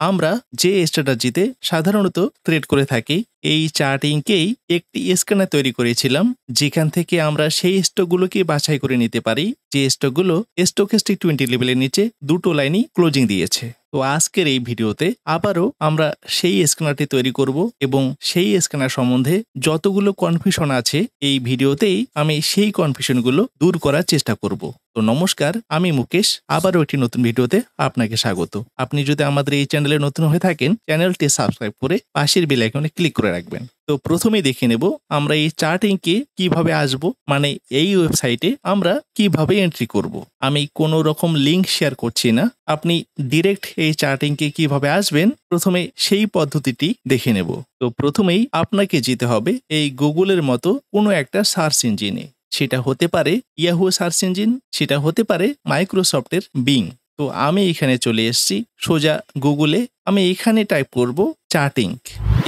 আমরা যে স্ট্র্যাটেজিতে সাধারণত ট্রেড করে থাকি এই চার্টিংকেই একটি স্ক্যানার তৈরি করেছিলাম, যেখান থেকে আমরা সেই স্টকগুলোকে বাছাই করে নিতে পারি যে স্টকগুলো স্টকেস্টিক 20 লেভেলের নিচে দুটো লাইনই ক্লোজিং দিয়েছে। তো আজকের এই ভিডিওতে আবারও আমরা সেই স্ক্যানারটি তৈরি করব এবং সেই স্ক্যানার সম্বন্ধে যতগুলো কনফিউশন আছে এই ভিডিওতেই আমি সেই কনফিউশনগুলো দূর করার চেষ্টা করব। তো নমস্কার, আমি মুকেশ, আবারও একটি নতুন ভিডিওতে আপনাকে স্বাগত। আপনি যদি আমাদের এই চ্যানেলে নতুন হয়ে থাকেন, চ্যানেলটি সাবস্ক্রাইব করে পাশের বেল আইকনে ক্লিক করে রাখবেন। তো প্রথমেই দেখে নেব আমরা এই চার্টিংকে কিভাবে আসব, মানে এই ওয়েবসাইটে আমরা কিভাবে এন্ট্রি করব। আমি কোনো রকম লিংক শেয়ার করছি না, আপনি ডিরেক্ট এই চার্টিংকে কিভাবে আসবেন প্রথমে সেই পদ্ধতিটি দেখে নেব। তো প্রথমেই আপনাকে যেতে হবে এই গুগলের মতো কোনো একটা সার্চ ইঞ্জিনে। সেটা হতে পারে ইয়াহু সার্চ ইঞ্জিন, সেটা হতে পারে মাইক্রোসফটের বিং। তো আমি এখানে চলে এসেছি সোজা গুগলে। আমি এখানে টাইপ করব চার্টিং।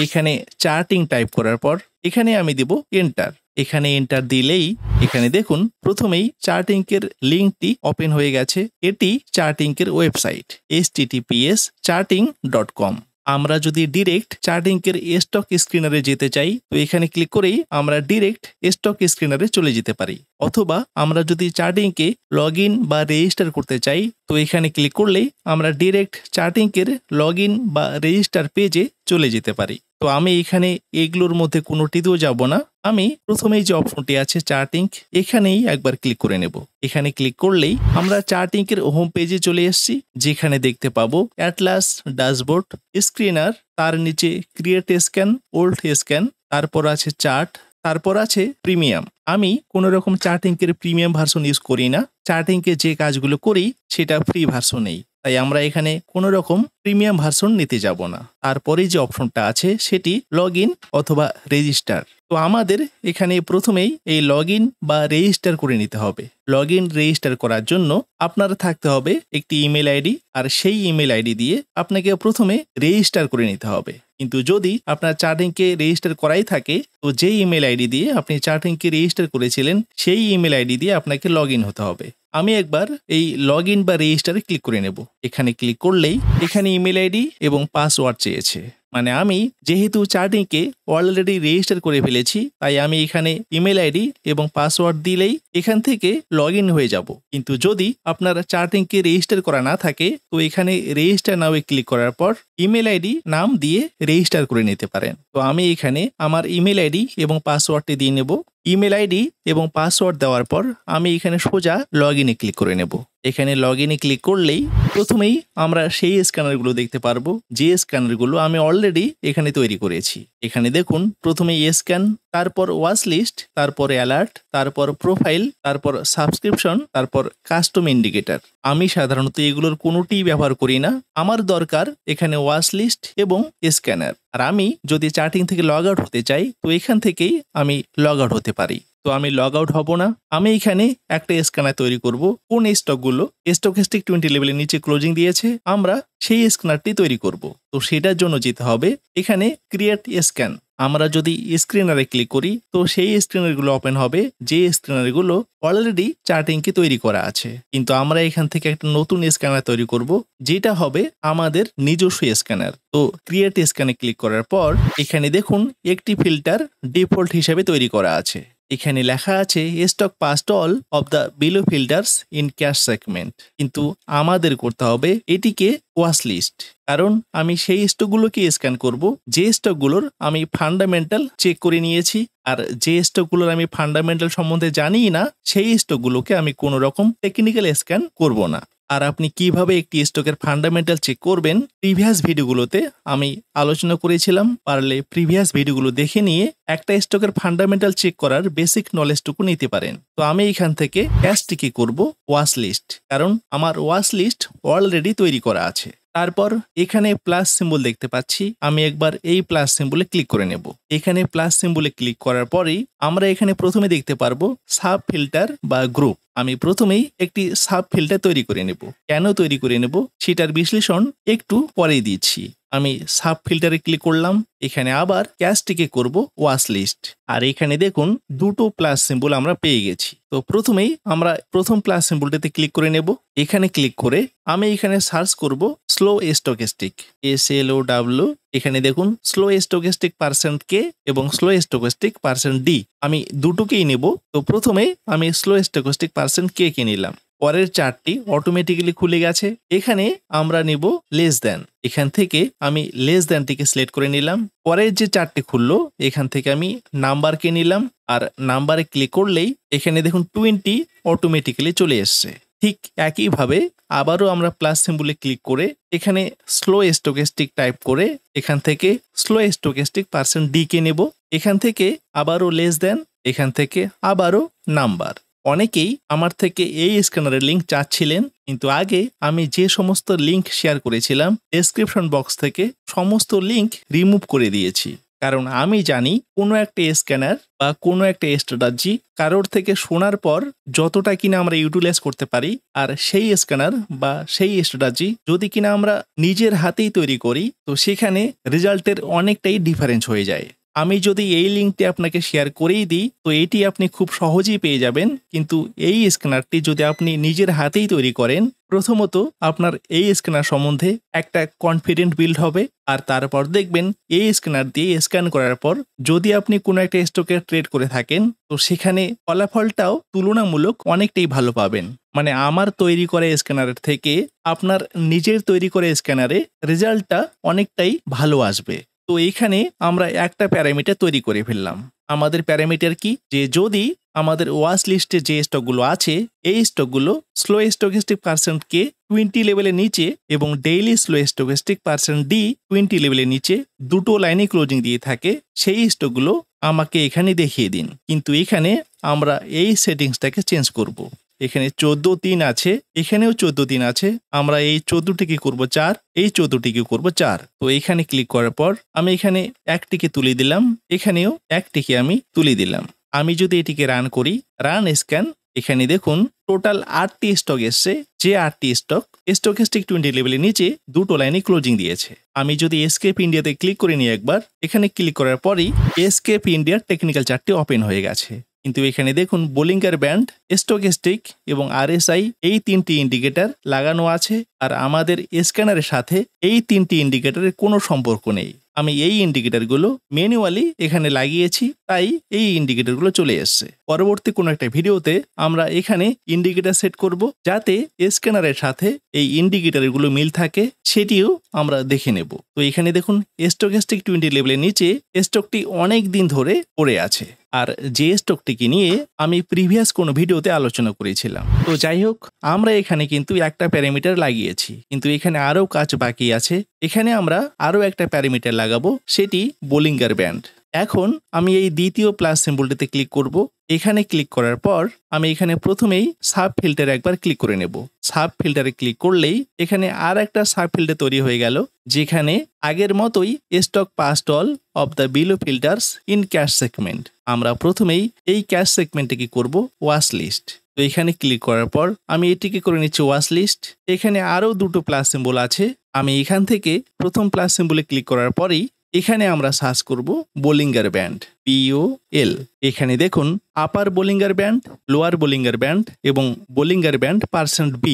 এখানে চার্টিং টাইপ করার পর এখানে আমি দেব এন্টার। এখানে এন্টার দিলেই এখানে দেখুন প্রথমেই চার্টিংকের লিঙ্কটি ওপেন হয়ে গেছে। এটি চার্টিংকের ওয়েবসাইট https://charting.com। আমরা যদি ডিরেক্ট চার্টিংকের স্টক স্ক্রিনারে যেতে চাই তো এখানে ক্লিক করেই আমরা ডিরেক্ট স্টক স্ক্রিনারে চলে যেতে পারি, অথবা আমরা যদি চার্টিংকে লগ ইন বা রেজিস্টার করতে চাই তো এখানে ক্লিক করলেই আমরা ডিরেক্ট চার্টিংকের লগ ইন বা রেজিস্টার পেজে চলে যেতে পারি। তো আমি এখানে এগুলোর মধ্যে কোনোটিতেও যাব না, আমি প্রথমেই যে অপশনটি আছে চার্টিং এখানেই একবার ক্লিক করে নেব। এখানে ক্লিক করলেই আমরা চার্টিংকের হোম পেজে চলে এসেছি, যেখানে দেখতে পাবো অ্যাটলাস, ড্যাশবোর্ড, স্ক্রিনার, তার নিচে ক্রিয়েট স্ক্যান, ওল্ড স্ক্যান, তারপর আছে চার্ট, তারপর আছে প্রিমিয়াম। আমি কোনো রকম চার্টিংকের প্রিমিয়াম ভার্সন ইউজ করি না, চার্টিংকে যে কাজগুলো করি সেটা ফ্রি ভার্সনেই, তাই আমরা এখানে কোনো রকম প্রিমিয়াম ভার্সন নিতে যাব না। তারপরে যে অপশনটা আছে সেটি লগ ইন অথবা রেজিস্টার। তো আমাদের এখানে প্রথমেই এই লগ ইন বা রেজিস্টার করে নিতে হবে। লগ ইন রেজিস্টার করার জন্য আপনার থাকতে হবে একটি ইমেল আইডি, আর সেই ইমেল আইডি দিয়ে আপনাকে প্রথমে রেজিস্টার করে নিতে হবে। কিন্তু যদি আপনার চার্টিংকে রেজিস্টার করাই থাকে তো যেই ইমেল আইডি দিয়ে আপনি চার্টিংকে রেজিস্টার করেছিলেন সেই ইমেল আইডি দিয়ে আপনাকে লগ ইন হতে হবে। আমি একবার এই লগ ইন বা রেজিস্টারে ক্লিক করে নেব। এখানে ক্লিক করলেই এখানে ইমেল আইডি এবং পাসওয়ার্ড চেয়েছে, মানে আমি যেহেতু চার্টিংকে অলরেডি রেজিস্টার করে ফেলেছি তাই আমি এখানে ইমেল আইডি এবং পাসওয়ার্ড দিলেই এখান থেকে লগ ইন হয়ে যাব। কিন্তু যদি আপনার চার্টিংকে রেজিস্টার করা না থাকে তো এখানে রেজিস্টার নাও ক্লিক করার পর ইমেল আইডি নাম দিয়ে রেজিস্টার করে নিতে পারেন। তো আমি এখানে আমার ইমেল আইডি এবং পাসওয়ার্ডটি দিয়ে নেব। ইমেল আইডি এবং পাসওয়ার্ড দেওয়ার পর আমি এখানে সোজা লগ ইনে ক্লিক করে নেব। এখানে লগ ইনে ক্লিক করলেই প্রথমেই আমরা সেই স্ক্যানারগুলো দেখতে পারবো যে স্ক্যানারগুলো আমি অলরেডি এখানে তৈরি করেছি। এখানে দেখুন প্রথমে স্ক্যান, তারপর ওয়াচ লিস্ট, তারপর অ্যালার্ট, তারপর প্রোফাইল, তারপর সাবস্ক্রিপশন, তারপর কাস্টম ইন্ডিকেটর। আমি সাধারণত এগুলোর কোনোটি ব্যবহার করি না, আমার দরকার এখানে ওয়াচ লিস্ট এবং স্ক্যানার। আর আমি যদি চার্টিং থেকে লগ আউট হতে চাই তো এখান থেকেই আমি লগ আউট হতে পারি। তো আমি লগ আউট হব না, আমি এখানে একটা স্ক্যানার তৈরি করব। কোন স্টকগুলো স্টকেস্টিক 20 লেভেলের নিচে ক্লোজিং দিয়েছে আমরা সেই স্ক্যানারটি তৈরি করব। তো সেটার জন্য যেতে হবে এখানে ক্রিয়েট স্ক্যান। আমরা যদি স্ক্রিনারে ক্লিক করি তো সেই স্ক্রিনারগুলো ওপেন হবে যে স্ক্রিনারগুলো অলরেডি চার্টিংকে তৈরি করা আছে, কিন্তু আমরা এখান থেকে একটা নতুন স্ক্যানার তৈরি করব যেটা হবে আমাদের নিজস্ব স্ক্যানার। তো ক্রিয়েট স্ক্যানে ক্লিক করার পর এখানে দেখুন একটি ফিল্টার ডিফল্ট হিসেবে তৈরি করা আছে। এখানে লেখা আছে stock past all of the below filters in cash segment, কিন্তু আমাদের করতে হবে এটিকে ওয়াচ লিস্ট, কারণ আমি সেই স্টকগুলোকে স্ক্যান করব যে স্টকগুলোর আমি ফান্ডামেন্টাল চেক করে নিয়েছি। আর যে স্টকগুলোর আমি ফান্ডামেন্টাল সম্বন্ধে জানি না সেই স্টকগুলোকে আমি কোনো রকম টেকনিক্যাল স্ক্যান করব না। আর আপনি কিভাবে একটি স্টকের ফান্ডামেন্টাল চেক করবেন প্রিভিয়াস ভিডিওগুলোতে আমি আলোচনা করেছিলাম, পারলে প্রিভিয়াস ভিডিওগুলো দেখে নিয়ে একটা স্টকের ফান্ডামেন্টাল চেক করার বেসিক নলেজটুকু নিতে পারেন। তো আমি এখান থেকে ক্যাশটিকে করব ওয়াচ লিস্ট, কারণ আমার ওয়াচ লিস্ট অলরেডি তৈরি করা আছে। তারপর এখানে প্লাস সিম্বল দেখতে পাচ্ছি, আমি একবার এই প্লাস সিম্বলে ক্লিক করে নেব। এখানে প্লাস সিম্বলে ক্লিক করার পরেই আমরা এখানে প্রথমে দেখতে পারবো সাব ফিল্টার বা গ্রুপ। আমি প্রথমেই একটি সাব ফিল্টার তৈরি করে নেব। কেন তৈরি করে নেব সেটার বিশ্লেষণ একটু পরেই দিচ্ছি। আমি সাব ফিল্টারে ক্লিক করলাম। এখানে আবার ক্যাশটিকে করব ওয়াচ লিস্ট। আর এখানে দেখুন দুটো প্লাস সিম্বল আমরা পেয়ে গেছি। তো প্রথমেই আমরা প্রথম প্লাস সিম্বলটিতে ক্লিক করে নেব। এখানে ক্লিক করে আমি এখানে সার্চ করব স্লো স্টকেস্টিক, SLOW। এখানে দেখুন স্লো স্টকেস্টিক % K এবং স্লো স্টকেস্টিক % D। আমি দুটোকেই নেব। তো প্রথমে আমি স্লো স্টকেস্টিক % K কে নিলাম। পরের চার্টটি অটোমেটিক্যালি খুলে গেছে। এখানে আমরা নেব লেস দ্যান। এখান থেকে আমি লেস দ্যানটিকে সিলেক্ট করে নিলাম। পরের যে চার্টটি খুললো এখান থেকে আমি নাম্বারকে নিলাম। আর নাম্বারে ক্লিক করলেই এখানে দেখুন 20 অটোমেটিক্যালি চলে এসছে। ঠিক একইভাবে আবারও আমরা প্লাস সিম্বলে ক্লিক করে এখানে স্লো স্টকেস্টিক টাইপ করে এখান থেকে স্লো স্টকেস্টিক % D কে নেব। এখান থেকে আবারও লেস দ্যান, এখান থেকে আবারও নাম্বার। অনেকেই আমার থেকে এই স্ক্যানারের লিঙ্ক চাচ্ছিলেন, কিন্তু আগে আমি যে সমস্ত লিঙ্ক শেয়ার করেছিলাম ডেসক্রিপশন বক্স থেকে সমস্ত লিঙ্ক রিমুভ করে দিয়েছি। কারণ আমি জানি কোনো একটা স্ক্যানার বা কোনো একটা স্ট্র্যাটেজি কারোর থেকে শোনার পর যতটা কিনা আমরা ইউটিলাইজ করতে পারি, আর সেই স্ক্যানার বা সেই স্ট্র্যাটেজি যদি কিনা আমরা নিজের হাতেই তৈরি করি, তো সেখানে রেজাল্টের অনেকটাই ডিফারেন্স হয়ে যায়। আমি যদি এই লিঙ্কটি আপনাকে শেয়ার করেই দিই, তো এটি আপনি খুব সহজেই পেয়ে যাবেন। কিন্তু এই স্ক্যানারটি যদি আপনি নিজের হাতেই তৈরি করেন, প্রথমত আপনার এই স্ক্যানার সম্বন্ধে একটা কনফিডেন্ট বিল্ড হবে। আর তারপর দেখবেন এই স্ক্যানার দিয়ে স্ক্যান করার পর যদি আপনি কোনো একটা স্টকে ট্রেড করে থাকেন, তো সেখানে ফলাফলটাও তুলনামূলক অনেকটাই ভালো পাবেন। মানে আমার তৈরি করা স্ক্যানারের থেকে আপনার নিজের তৈরি করা স্ক্যানারে রেজাল্টটা অনেকটাই ভালো আসবে। তো এইখানে আমরা একটা প্যারামিটার তৈরি করে ফেললাম। আমাদের প্যারামিটার কি, যে যদি আমাদের ওয়াচ লিস্টে যে স্টকগুলো আছে এই স্টকগুলো স্লো স্টকেস্টিক % K 20 লেভেলের নিচে এবং ডেইলি স্লো স্টকেস্টিক % D 20 লেভেলের নিচে দুটো লাইনে ক্লোজিং দিয়ে থাকে, সেই স্টকগুলো আমাকে এখানে দেখিয়ে দিন। কিন্তু এখানে আমরা এই সেটিংসটাকে চেঞ্জ করব। এখানে 14-3 আছে, এখানেও 14-3 আছে। আমরা এই 14টিকে করব 4, এই 14টিকে করব 4। তো এখানে ক্লিক করার পর আমি এখানে একটিকে তুলে দিলাম, এখানেও একটিকে আমি তুলে দিলাম। আমি যদি এটিকে রান করি, রান স্ক্যান, এখানে দেখুন টোটাল 8টি স্টক এসছে। যে 8টি স্টক স্টকেস্টিক 20 লেভেলের নিচে দুটো লাইনে ক্লোজিং দিয়েছে। আমি যদি এসকেপ ইন্ডিয়াতে ক্লিক করে নিই একবার, এখানে ক্লিক করার পরই এসকেপ ইন্ডিয়ার টেকনিক্যাল চার্টটি ওপেন হয়ে গেছে। কিন্তু এখানে দেখুন বোলিঙ্গার ব্যান্ড, স্টকেস্টিক এবং RSI এই 3টি ইন্ডিকেটর লাগানো আছে। আর আমাদের স্ক্যানারের সাথে এই 3টি ইন্ডিকেটরের কোনো সম্পর্ক নেই। আমি এই ইন্ডিকেটরগুলো ম্যানুয়ালি এখানে লাগিয়েছি, তাই এই ইন্ডিকেটরগুলো চলে এসছে। পরবর্তী কোনো একটা ভিডিওতে আমরা এখানে ইন্ডিকেটর সেট করব, যাতে স্ক্যানারের সাথে এই ইন্ডিকেটরগুলো মিল থাকে, সেটিও আমরা দেখে নেব। তো এখানে দেখুন স্টকেস্টিক 20 লেভেলের নিচে স্টকটি অনেক দিন ধরে পড়ে আছে। আর যে স্টকটিকে নিয়ে আমি প্রিভিয়াস কোনো ভিডিওতে আলোচনা করেছিলাম। তো যাই হোক, আমরা এখানে কিন্তু একটা প্যারামিটার লাগিয়েছি, কিন্তু এখানে আরও কাজ বাকি আছে। এখানে আমরা আরও একটা প্যারামিটার লাগাবো, সেটি বোলিঙ্গার ব্যান্ড। এখন আমি এই দ্বিতীয় প্লাস সিম্বলটিতে ক্লিক করব। এখানে ক্লিক করার পর আমি এখানে প্রথমেই সাব ফিল্টারে একবার ক্লিক করে নেব। সাব ফিল্টারে ক্লিক করলেই এখানে আর একটা সাব ফিল্টার তৈরি হয়ে গেল, যেখানে আগের মতোই stock past all of the below filters in cash segment. আমরা প্রথমেই এই ক্যাশ সেগমেন্টে করব ওয়াচ লিস্ট। তো এখানে ক্লিক করার পর আমি এটিকে করে নিচ্ছি ওয়াচ লিস্ট। এখানে আরও দুটো প্লাস সিম্বল আছে। আমি এখান থেকে প্রথম প্লাস সিম্বলে ক্লিক করার পরেই এখানে আমরা সার্চ করব বোলিঙ্গার ব্যান্ড, POL। এখানে দেখুন upper Bollinger band, lower Bollinger band এবং বোলিঙ্গার ব্যান্ড % B।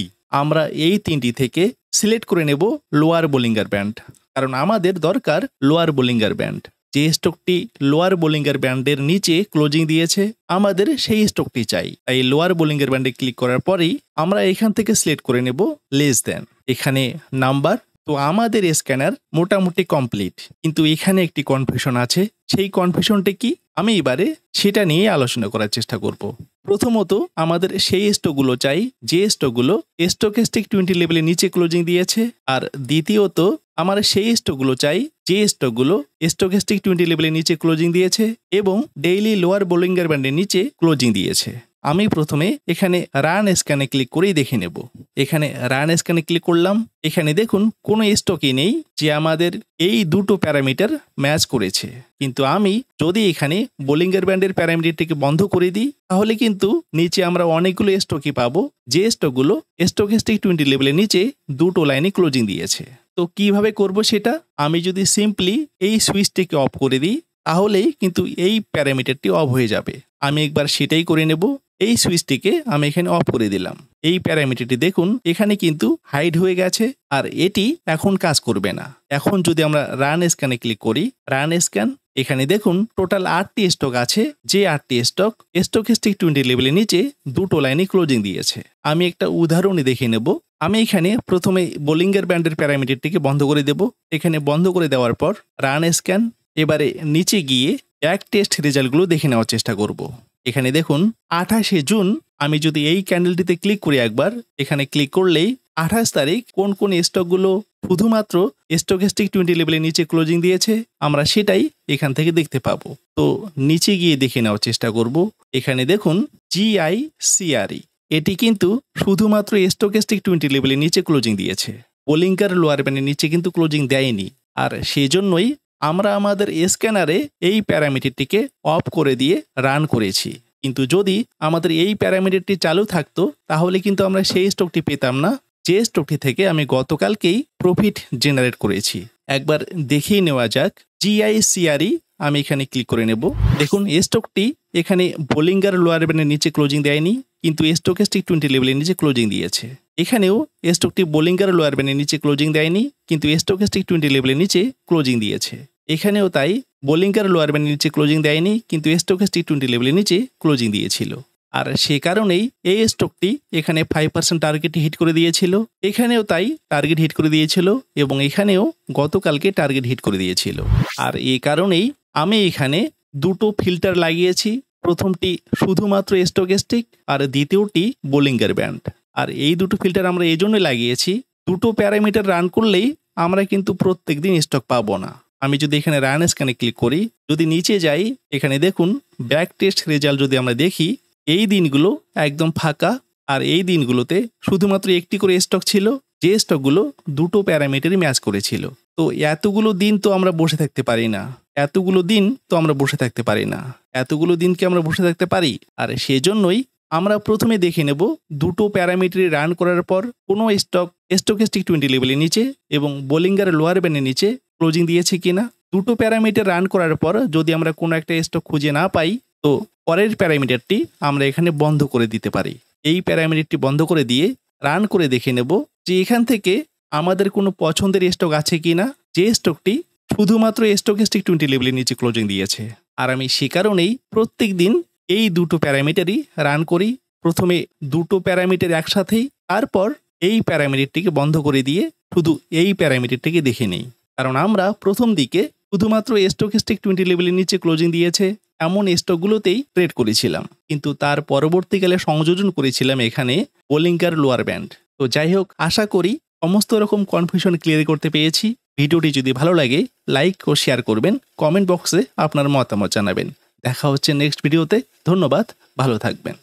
আমরা এই 3টি থেকে সিলেক্ট করে নেব লোয়ার বোলিঙ্গার ব্যান্ড, কারণ আমাদের দরকার লোয়ার বোলিঙ্গার ব্যান্ড। যে স্টকটি লোয়ার বোলিঙ্গার ব্যান্ডের নিচে ক্লোজিং দিয়েছে আমাদের সেই স্টকটি চাই। তাই লোয়ার বোলিঙ্গার ব্যান্ডে ক্লিক করার পরেই আমরা এখান থেকে সিলেক্ট করে নেব লেস দ্যান, এখানে নাম্বার। তো আমাদের স্ক্যানার মোটামুটি কমপ্লিট, কিন্তু এখানে একটি কনফিউশন আছে। সেই কনফিউশনটি কি, আমি এবারে সেটা নিয়ে আলোচনা করার চেষ্টা করব। প্রথমত আমাদের সেই স্টকগুলো চাই যে স্টকগুলো স্টকেস্টিক 20 লেভেলের নিচে ক্লোজিং দিয়েছে। আর দ্বিতীয়ত আমার সেই স্টকগুলো চাই যে স্টকগুলো স্টকেস্টিক 20 লেভেলের নিচে ক্লোজিং দিয়েছে এবং ডেইলি লোয়ার বোলিঙ্গার ব্যান্ডের নিচে ক্লোজিং দিয়েছে। আমি প্রথমে এখানে রান স্ক্যানে ক্লিক করেই দেখে নেব। এখানে রান স্ক্যানে ক্লিক করলাম। এখানে দেখুন কোনো স্টকই নেই যে আমাদের এই দুটো প্যারামিটার ম্যাচ করেছে। কিন্তু আমি যদি এখানে বোলিঙ্গার ব্যান্ডের প্যারামিটারটিকে বন্ধ করে দিই, তাহলে কিন্তু নিচে আমরা অনেকগুলো স্টকই পাবো যে স্টকগুলো স্টকেস্টিক 20 লেভেলের নিচে দুটো লাইনে ক্লোজিং দিয়েছে। তো কিভাবে করব সেটা? আমি যদি সিম্পলি এই সুইচটিকে অফ করে দিই তাহলেই কিন্তু এই প্যারামিটারটি অফ হয়ে যাবে। আমি একবার সেটাই করে নেব। এই সুইচটিকে আমি এখানে অফ করে দিলাম। এই প্যারামিটারটি দেখুন এখানে কিন্তু হাইড হয়ে গেছে আর এটি এখন কাজ করবে না। এখন যদি আমরা রান স্ক্যানে ক্লিক করি, রান স্ক্যান, এখানে দেখুন টোটাল 8টি স্টক আছে। যে 8টি স্টক স্টকেস্টিক 20 লেভেলের নিচে দুটো লাইনে ক্লোজিং দিয়েছে। আমি একটা উদাহরণই দেখে নেব। আমি এখানে প্রথমে বোলিঙ্গার ব্যান্ডের প্যারামিটারটিকে বন্ধ করে দেব। এখানে বন্ধ করে দেওয়ার পর রান স্ক্যান, এবারে নিচে গিয়ে ব্যাক টেস্ট রেজাল্টগুলো দেখে নেওয়ার চেষ্টা করব। এখানে দেখুন 28শে জুন আমি যদি এই ক্যান্ডেলটিতে ক্লিক করি একবার, এখানে ক্লিক করলেই 28 তারিখ কোন কোন স্টকগুলো শুধুমাত্র স্টকেস্টিক 20 লেভেলের নিচে ক্লোজিং দিয়েছে আমরা সেটাই এখান থেকে দেখতে পাবো। তো নিচে গিয়ে দেখে নেওয়ার চেষ্টা করব। এখানে দেখুন GICRE, এটি কিন্তু শুধুমাত্র স্টকেস্টিক 20 লেভেলের নিচে ক্লোজিং দিয়েছে, বোলিঙ্গার লোয়ার ব্যান্ডের নিচে কিন্তু ক্লোজিং দেয়নি। আর সেজন্যই আমরা আমাদের স্ক্যানারে এই প্যারামিটারটিকে অফ করে দিয়ে রান করেছি। কিন্তু যদি আমাদের এই প্যারামিটারটি চালু থাকতো তাহলে কিন্তু আমরা সেই স্টকটি পেতাম না যে স্টকটি থেকে আমি গতকালকেই প্রফিট জেনারেট করেছি। একবার দেখিয়ে নেওয়া যাক। GICRE আমি এখানে ক্লিক করে নেব। দেখুন স্টকটি এখানে বোলিঙ্গার লোয়ার ব্যান্ডের নিচে ক্লোজিং দেয়নি, কিন্তু স্টকেস্টিক 20 লেভেলের নিচে ক্লোজিং দিয়েছে। এখানেও স্টকটি বোলিঙ্গার লোয়ার ব্যান্ডের নিচে ক্লোজিং দেয়নি, কিন্তু স্টকেস্টিক 20 লেভেলের নিচে ক্লোজিং দিয়েছে। এখানেও তাই, বোলিঙ্গার লোয়ার ব্যান্ডের নিচে ক্লোজিং দেয়নি, কিন্তু স্টকেস্টিক 20 লেভেলের নিচে ক্লোজিং দিয়েছিল। আর সে কারণেই এই স্টকটি এখানে 5% টার্গেট হিট করে দিয়েছিল। এখানেও তাই টার্গেট হিট করে দিয়েছিল এবং এখানেও গতকালকে টার্গেট হিট করে দিয়েছিল। আর এই কারণেই আমি এখানে দুটো ফিল্টার লাগিয়েছি। প্রথমটি শুধুমাত্র স্টকেস্টিক আর দ্বিতীয়টি বোলিঙ্গার ব্যান্ড। আর এই দুটো ফিল্টার আমরা এই জন্য লাগিয়েছি, দুটো প্যারামিটার রান করলেই আমরা কিন্তু প্রত্যেক দিন স্টক পাবো না। আমি যদি এখানে রান স্ক্যানে ক্লিক করি, যদি নিচে যাই, এখানে দেখুন ব্যাক টেস্ট রেজাল্ট যদি আমরা দেখি, এই দিনগুলো একদম ফাঁকা। আর এই দিনগুলোতে শুধুমাত্র একটি করে স্টক ছিল, যে স্টকগুলো দুটো প্যারামিটারই ম্যাচ করেছিল। তো এতগুলো দিন তো আমরা বসে থাকতে পারি না, এতগুলো দিন কি আমরা বসে থাকতে পারি? আর সেজন্যই আমরা প্রথমে দেখে নেব দুটো প্যারামিটার রান করার পর কোনো স্টক স্টকেস্টিক 20 লেভেলের নিচে এবং বোলিঙ্গার লোয়ার ব্যান্ডের নিচে ক্লোজিং দিয়েছে কিনা। দুটো প্যারামিটার রান করার পর যদি আমরা কোনো একটা স্টক খুঁজে না পাই, তো পরের প্যারামিটারটি আমরা এখানে বন্ধ করে দিতে পারি। এই প্যারামিটারটি বন্ধ করে দিয়ে রান করে দেখে নেব যে এখান থেকে আমাদের কোনো পছন্দের স্টক আছে কিনা, যে স্টকটি শুধুমাত্র স্টকেস্টিক 20 লেভেলের নিচে ক্লোজিং দিয়েছে। আর আমি সে কারণেই প্রত্যেক দিন এই দুটো প্যারামিটারই রান করি। প্রথমে দুটো প্যারামিটার একসাথেই, তারপর এই প্যারামিটারটিকে বন্ধ করে দিয়ে শুধু এই প্যারামিটারটিকে দেখে নেই। কারণ আমরা প্রথম দিকে শুধুমাত্র স্টকেস্টিক 20 লেভেলের নিচে ক্লোজিং দিয়েছে এমন স্টকগুলোতেই ট্রেড করেছিলাম, কিন্তু তার পরবর্তীকালে সংযোজন করেছিলাম এখানে বোলিঙ্গার লোয়ার ব্যান্ড। তো যাই হোক, আশা করি সমস্ত রকম কনফিউশন ক্লিয়ার করতে পেরেছি। ভিডিওটি যদি ভালো লাগে লাইক ও শেয়ার করবেন, কমেন্ট বক্সে আপনার মতামত জানাবেন। দেখা হচ্ছে নেক্সট ভিডিওতে। ধন্যবাদ, ভালো থাকবেন।